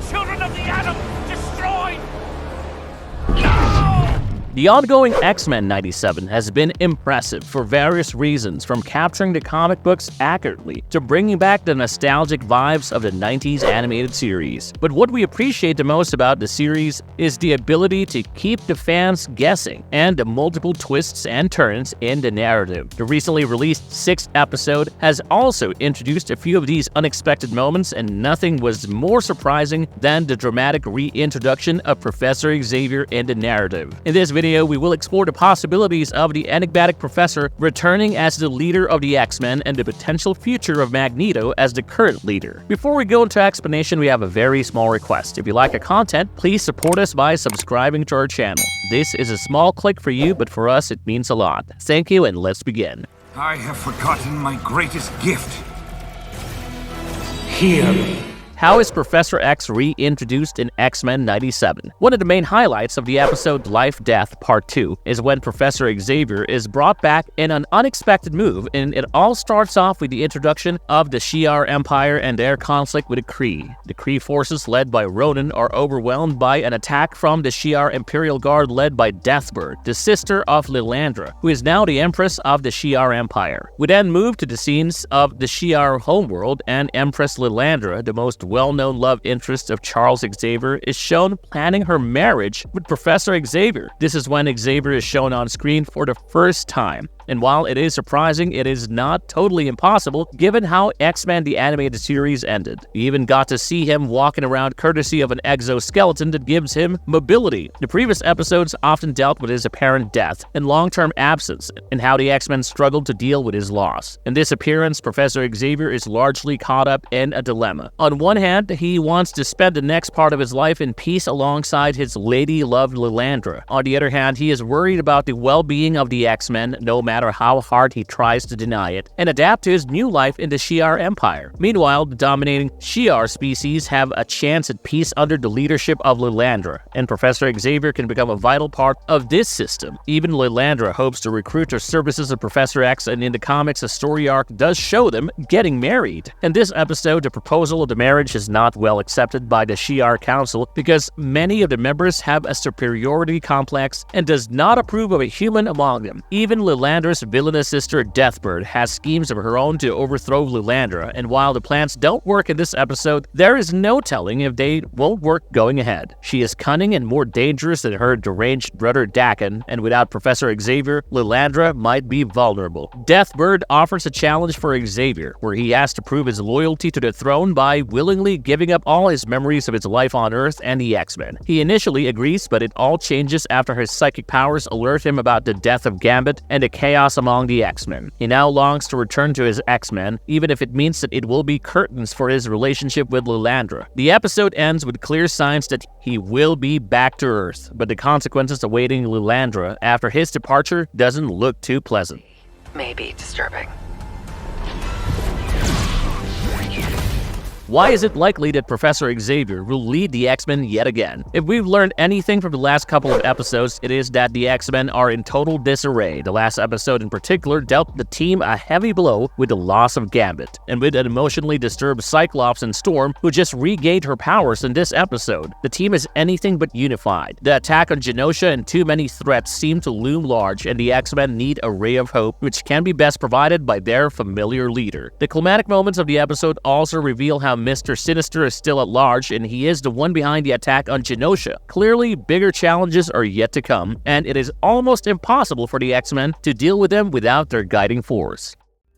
children of the atom destroyed! No! The ongoing X-Men 97 has been impressive for various reasons, from capturing the comic books accurately to bringing back the nostalgic vibes of the 90s animated series. But what we appreciate the most about the series is the ability to keep the fans guessing and the multiple twists and turns in the narrative. The recently released 6th episode has also introduced a few of these unexpected moments, and nothing was more surprising than the dramatic reintroduction of Professor Xavier in the narrative. In this video, we will explore the possibilities of the enigmatic professor returning as the leader of the X-Men and the potential future of Magneto as the current leader. Before we go into explanation, we have a very small request. If you like our content, please support us by subscribing to our channel. This is a small click for you, but for us it means a lot. Thank you, and let's begin. I have forgotten my greatest gift. Hear me. How is Professor X reintroduced in X-Men 97? One of the main highlights of the episode Life Death Part 2 is when Professor Xavier is brought back in an unexpected move, and it all starts off with the introduction of the Shi'ar Empire and their conflict with the Kree. The Kree forces led by Ronan are overwhelmed by an attack from the Shi'ar Imperial Guard led by Deathbird, the sister of Lilandra, who is now the Empress of the Shi'ar Empire. We then move to the scenes of the Shi'ar homeworld, and Empress Lilandra, the most well-known love interest of Charles Xavier, is shown planning her marriage with Professor Xavier. This is when Xavier is shown on screen for the first time. And while it is surprising, it is not totally impossible given how X-Men the animated series ended. We even got to see him walking around courtesy of an exoskeleton that gives him mobility. The previous episodes often dealt with his apparent death and long-term absence, and how the X-Men struggled to deal with his loss. In this appearance, Professor Xavier is largely caught up in a dilemma. On one hand, he wants to spend the next part of his life in peace alongside his lady-loved Lilandra. On the other hand, he is worried about the well-being of the X-Men, no matter how hard he tries to deny it, and adapt to his new life in the Shi'ar Empire. Meanwhile, the dominating Shi'ar species have a chance at peace under the leadership of Lilandra, and Professor Xavier can become a vital part of this system. Even Lilandra hopes to recruit the services of Professor X, and in the comics, a story arc does show them getting married. In this episode, the proposal of the marriage is not well accepted by the Shi'ar Council because many of the members have a superiority complex and does not approve of a human among them. Even Lilandra's villainous sister Deathbird has schemes of her own to overthrow Lilandra, and while the plans don't work in this episode, there is no telling if they won't work going ahead. She is cunning and more dangerous than her deranged brother Daken, and without Professor Xavier, Lilandra might be vulnerable. Deathbird offers a challenge for Xavier, where he has to prove his loyalty to the throne by willingly giving up all his memories of his life on Earth and the X-Men. He initially agrees, but it all changes after his psychic powers alert him about the death of Gambit and the chaos among the X-Men. He now longs to return to his X-Men, even if it means that it will be curtains for his relationship with Lilandra. The episode ends with clear signs that he will be back to Earth, but the consequences awaiting Lilandra after his departure doesn't look too pleasant. May be disturbing. Why is it likely that Professor Xavier will lead the X-Men yet again? If we've learned anything from the last couple of episodes, it is that the X-Men are in total disarray. The last episode in particular dealt the team a heavy blow with the loss of Gambit, and with an emotionally disturbed Cyclops and Storm, who just regained her powers in this episode. The team is anything but unified. The attack on Genosha and too many threats seem to loom large, and the X-Men need a ray of hope, which can be best provided by their familiar leader. The climatic moments of the episode also reveal how Mr. Sinister is still at large, and he is the one behind the attack on Genosha. Clearly, bigger challenges are yet to come, and it is almost impossible for the X-Men to deal with them without their guiding force.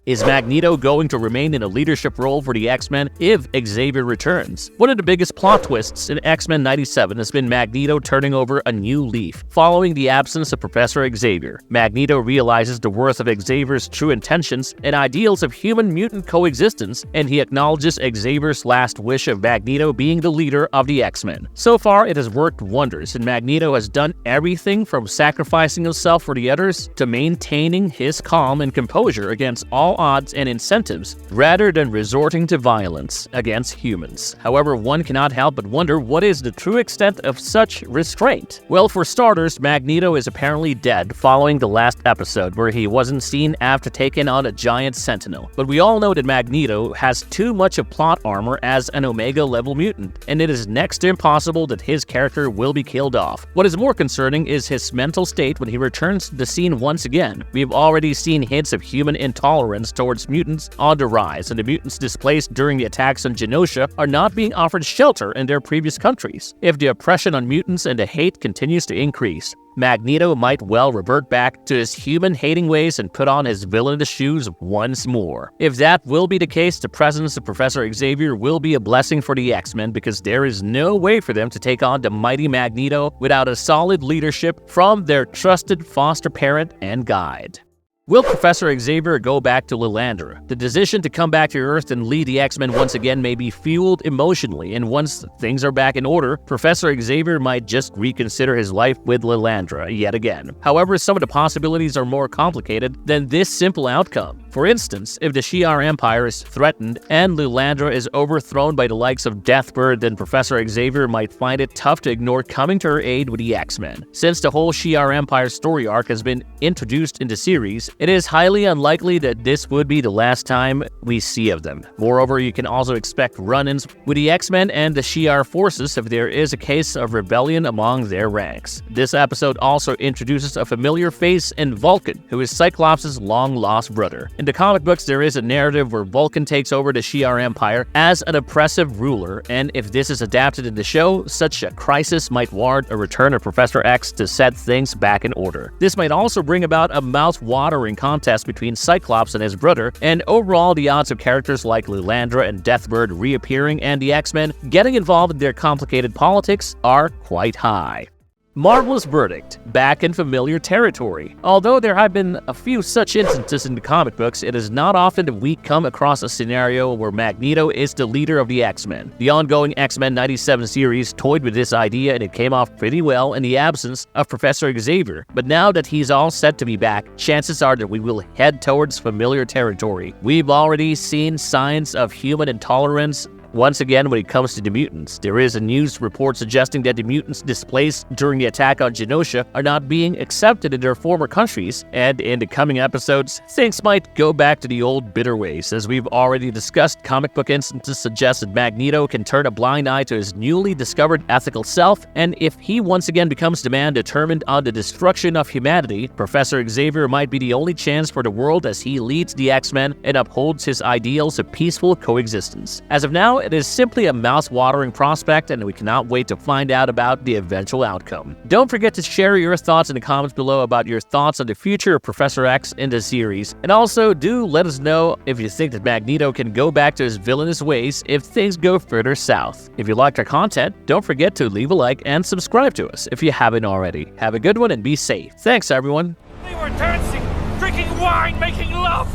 Is Magneto going to remain in a leadership role for the X-Men if Xavier returns? One of the biggest plot twists in X-Men 97 has been Magneto turning over a new leaf. Following the absence of Professor Xavier, Magneto realizes the worth of Xavier's true intentions and ideals of human-mutant coexistence, and he acknowledges Xavier's last wish of Magneto being the leader of the X-Men. So far, it has worked wonders, and Magneto has done everything from sacrificing himself for the others to maintaining his calm and composure against all all odds and incentives rather than resorting to violence against humans. However, one cannot help but wonder what is the true extent of such restraint. Well, for starters, Magneto is apparently dead following the last episode where he wasn't seen after taking on a giant Sentinel. But we all know that Magneto has too much of plot armor as an Omega-level mutant, and it is next to impossible that his character will be killed off. What is more concerning is his mental state when he returns to the scene once again. We've already seen hints of human intolerance towards mutants on the rise, and the mutants displaced during the attacks on Genosha are not being offered shelter in their previous countries. If the oppression on mutants and the hate continues to increase, Magneto might well revert back to his human-hating ways and put on his villainous shoes once more. If that will be the case, the presence of Professor Xavier will be a blessing for the X-Men, because there is no way for them to take on the mighty Magneto without a solid leadership from their trusted foster parent and guide. Will Professor Xavier go back to Lilandra? The decision to come back to Earth and lead the X-Men once again may be fueled emotionally, and once things are back in order, Professor Xavier might just reconsider his life with Lilandra yet again. However, some of the possibilities are more complicated than this simple outcome. For instance, if the Shi'ar Empire is threatened and Lilandra is overthrown by the likes of Deathbird, then Professor Xavier might find it tough to ignore coming to her aid with the X-Men. Since the whole Shi'ar Empire story arc has been introduced in the series, it is highly unlikely that this would be the last time we see of them. Moreover, you can also expect run-ins with the X-Men and the Shi'ar forces if there is a case of rebellion among their ranks. This episode also introduces a familiar face in Vulcan, who is Cyclops' long-lost brother. In the comic books, there is a narrative where Vulcan takes over the Shi'ar Empire as an oppressive ruler, and if this is adapted in the show, such a crisis might warrant a return of Professor X to set things back in order. This might also bring about a mouth-watering contest between Cyclops and his brother, and overall the odds of characters like Lilandra and Deathbird reappearing and the X-Men getting involved in their complicated politics are quite high. Marvelous verdict, back in familiar territory. Although there have been a few such instances in the comic books, it is not often that we come across a scenario where Magneto is the leader of the X-Men. The ongoing X-Men 97 series toyed with this idea, and it came off pretty well in the absence of Professor Xavier. But now that he's all set to be back, chances are that we will head towards familiar territory. We've already seen signs of human intolerance once again when it comes to the mutants. There is a news report suggesting that the mutants displaced during the attack on Genosha are not being accepted in their former countries, and in the coming episodes, things might go back to the old bitter ways. As we've already discussed, comic book instances suggest that Magneto can turn a blind eye to his newly discovered ethical self, and if he once again becomes the man determined on the destruction of humanity, Professor Xavier might be the only chance for the world as he leads the X-Men and upholds his ideals of peaceful coexistence. As of now, it is simply a mouth-watering prospect, and we cannot wait to find out about the eventual outcome. Don't forget to share your thoughts in the comments below about your thoughts on the future of Professor X in the series. And also, do let us know if you think that Magneto can go back to his villainous ways if things go further south. If you liked our content, don't forget to leave a like and subscribe to us if you haven't already. Have a good one and be safe. Thanks, everyone. They were dancing, drinking wine, making love.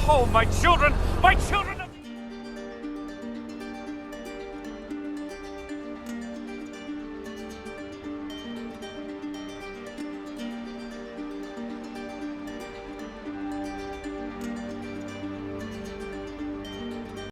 Oh, my children, my children!